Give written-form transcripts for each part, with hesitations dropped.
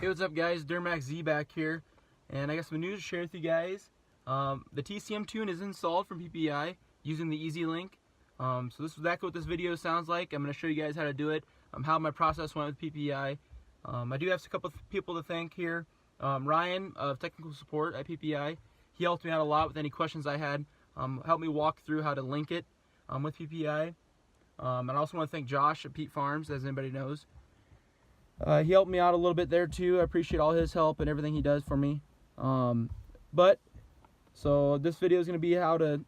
what's up guys, Duramax Z back here, and I got some news to share with you guys. The TCM tune is installed from PPI using the Lynk. So this is exactly what this video sounds like. I'm going to show you guys how to do it, how my process went with PPI. I do have a couple of people to thank here. Ryan of technical support at PPI, he helped me out a lot with any questions I had, helped me walk through how to link it with PPI. And I also want to thank Josh at Pete Farms, as anybody knows. He helped me out a little bit there too. I appreciate all his help and everything he does for me. So this video is going to be how to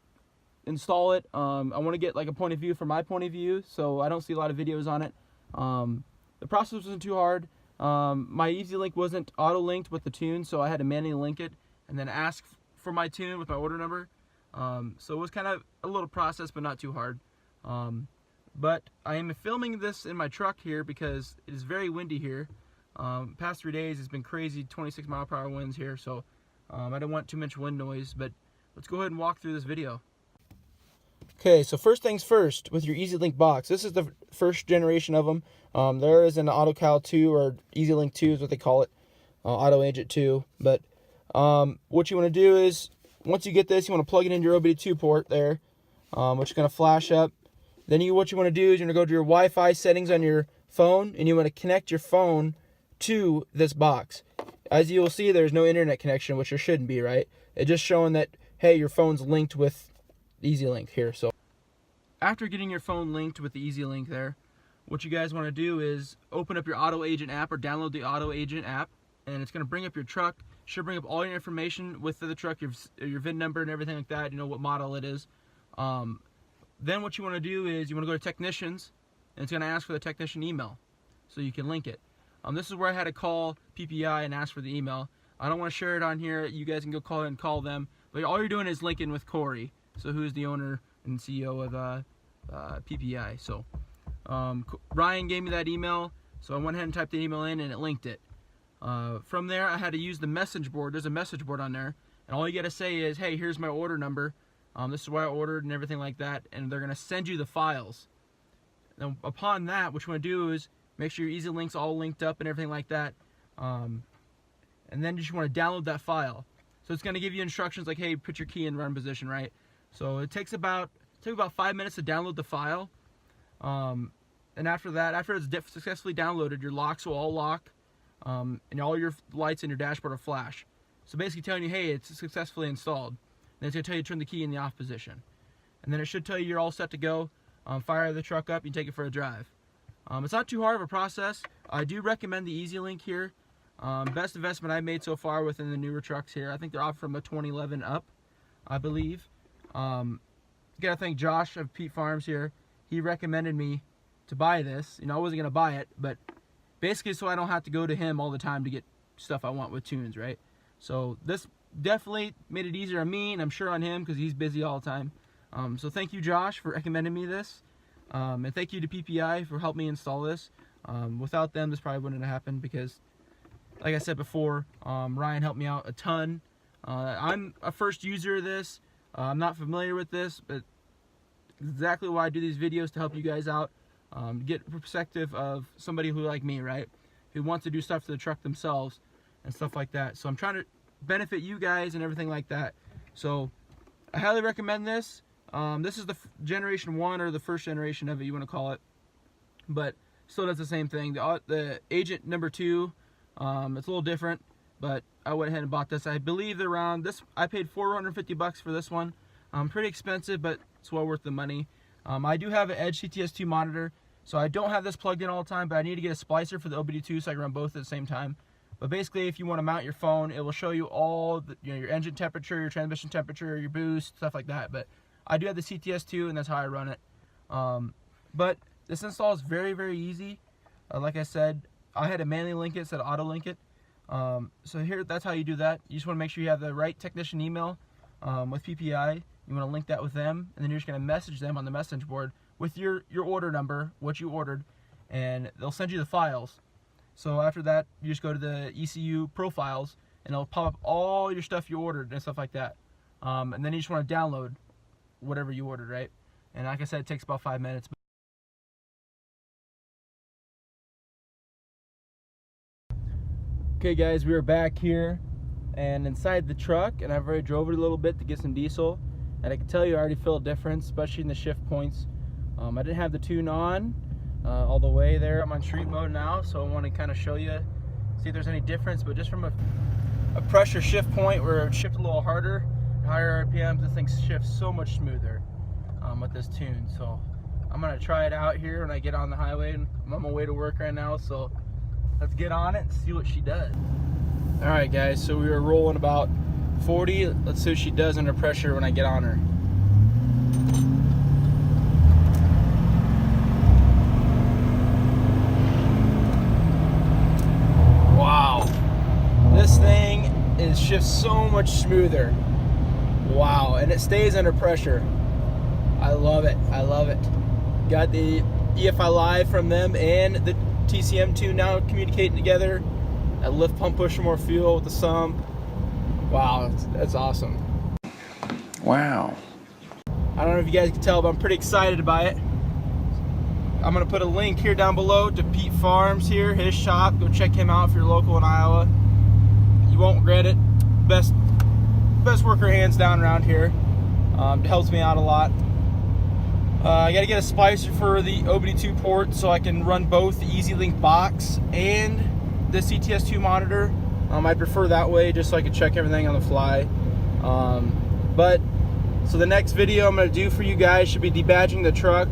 install it. I want to get like a point of view from my point of view, so I don't see a lot of videos on it. The process wasn't too hard. My Link wasn't auto-linked with the tune, so I had to manually link it and then ask for my tune with my order number. So it was kind of a little process, but not too hard. But I am filming this in my truck here because it is very windy here. Past 3 days it's been crazy, 26 mile/hour winds here, so I don't want too much wind noise, but let's go ahead and walk through this video. Okay, so first things first, with your Link box, this is the first generation of them. There is an AutoCal 2, or Link 2 is what they call it, Auto Agent 2. But what you want to do is, once you get this, you want to plug it into your OBD2 port there, which is going to flash up. Then what you want to do is you're going to go to your Wi-Fi settings on your phone, and you want to connect your phone to this box. As you will see, there's no internet connection, which there shouldn't be, right? It's just showing that, hey, your phone's linked with Link here. So after getting your phone linked with the Link there, what you guys want to do is open up your Auto Agent app or download the Auto Agent app, and it's going to bring up your truck. Should bring up all your information with the truck, your VIN number and everything like that, you know what model it is. Then what you want to do is you want to go to technicians, and it's going to ask for the technician email so you can link it. This is where I had to call PPI and ask for the email. I don't want to share it on here. You guys can go call it and call them. But all you're doing is linking with Corey, so who's the owner and CEO of PPI. So Ryan gave me that email, so I went ahead and typed the email in, and it linked it. From there, I had to use the message board. There's a message board on there, and all you got to say is, hey, here's my order number. This is what I ordered and everything like that, and they're going to send you the files. Now, upon that, what you want to do is make sure your Link's all linked up and everything like that, and then you just want to download that file. So it's going to give you instructions like, hey, put your key in run position, right? So it takes about 5 minutes to download the file, and after that, after it's successfully downloaded, your locks will all lock, and all your lights in your dashboard will flash. So basically telling you, hey, it's successfully installed. Then it's going to tell you to turn the key in the off position. And then it should tell you you're all set to go. Fire the truck up, you take it for a drive. It's not too hard of a process. I do recommend the Link here. Best investment I've made so far within the newer trucks here. I think they're off from a 2011 up, I believe. Gotta thank Josh of Pete Farms here. He recommended me to buy this. You know, I wasn't going to buy it, but basically so I don't have to go to him all the time to get stuff I want with tunes, right? So this definitely made it easier on me, and I'm sure on him because he's busy all the time. So thank you, Josh, for recommending me this, and thank you to PPI for helping me install this. Without them, this probably wouldn't have happened because, like I said before, Ryan helped me out a ton. I'm a first user of this. I'm not familiar with this, but exactly why I do these videos, to help you guys out, get a perspective of somebody who, like me, right, who wants to do stuff to the truck themselves and stuff like that. So I'm trying to benefit you guys and everything like that. So I highly recommend this. This is the generation 1, or the first generation of it, you want to call it, but still does the same thing. The Agent number 2, it's a little different, but I went ahead and bought this. I believe they're around this. I paid $450 for this one. Pretty expensive, but it's well worth the money. I do have an Edge CTS2 monitor, so I don't have this plugged in all the time, but I need to get a splicer for the OBD2 so I can run both at the same time. But basically, if you want to mount your phone, it will show you all the, your engine temperature, your transmission temperature, your boost, stuff like that. But I do have the CTS2, and that's how I run it. But this install is very, very easy. Like I said, I had to manually link it instead of auto link it. So here, that's how you do that. You just want to make sure you have the right technician email with PPI. You want to link that with them, and then you're just going to message them on the message board with your order number, what you ordered, and they'll send you the files. So after that, you just go to the ECU profiles, and it'll pop up all your stuff you ordered and stuff like that. And then you just want to download whatever you ordered, right? And like I said, it takes about 5 minutes. Okay guys, we are back here and inside the truck, and I've already drove it a little bit to get some diesel, and I can tell you I already feel a difference, especially in the shift points. I didn't have the tune on all the way there. I'm on street mode now, so I want to kind of show you, see if there's any difference, but just from a pressure shift point where it would shift a little harder, higher RPMs, this thing shifts so much smoother with this tune. So I'm going to try it out here when I get on the highway, and I'm on my way to work right now, so let's get on it and see what she does. All right guys, so we were rolling about 40. Let's see what she does under pressure when I get on her. Wow, this thing shifts so much smoother. Wow, and it stays under pressure. I love it, I love it. Got the EFI Live from them and the TCM tune now communicating together. That lift pump pushing more fuel with the sump. Wow, that's awesome. Wow. I don't know if you guys can tell, but I'm pretty excited by it. I'm gonna put a link here down below to Pete Farms here, his shop. Go check him out if you're local in Iowa. You won't regret it. Best worker hands down around here. It helps me out a lot. I gotta get a splicer for the OBD2 port so I can run both the Lynk box and the CTS2 monitor. I prefer that way just so I can check everything on the fly. So the next video I'm gonna do for you guys should be debadging the truck,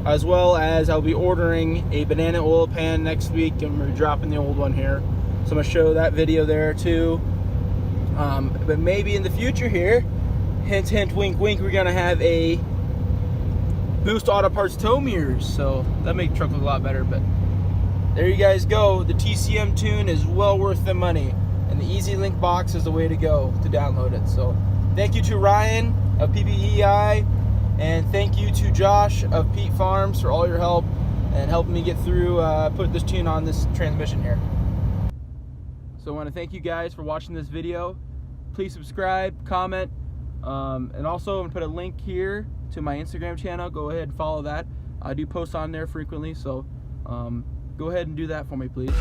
as well as I'll be ordering a banana oil pan next week, and we're dropping the old one here. So I'm gonna show that video there too. But maybe in the future here, hint, hint, wink, wink, we're gonna have a Boost Auto Parts tow mirrors, so that makes the truck look a lot better. But there you guys go. The TCM tune is well worth the money, and the Lynk box is the way to go to download it. So thank you to Ryan of PBEI, and thank you to Josh of Pete Farms for all your help and helping me get through put this tune on this transmission here. So I want to thank you guys for watching this video. Please subscribe, comment, and also I'm going to put a link here to my Instagram channel. Go ahead and follow that. I do post on there frequently, so go ahead and do that for me, please.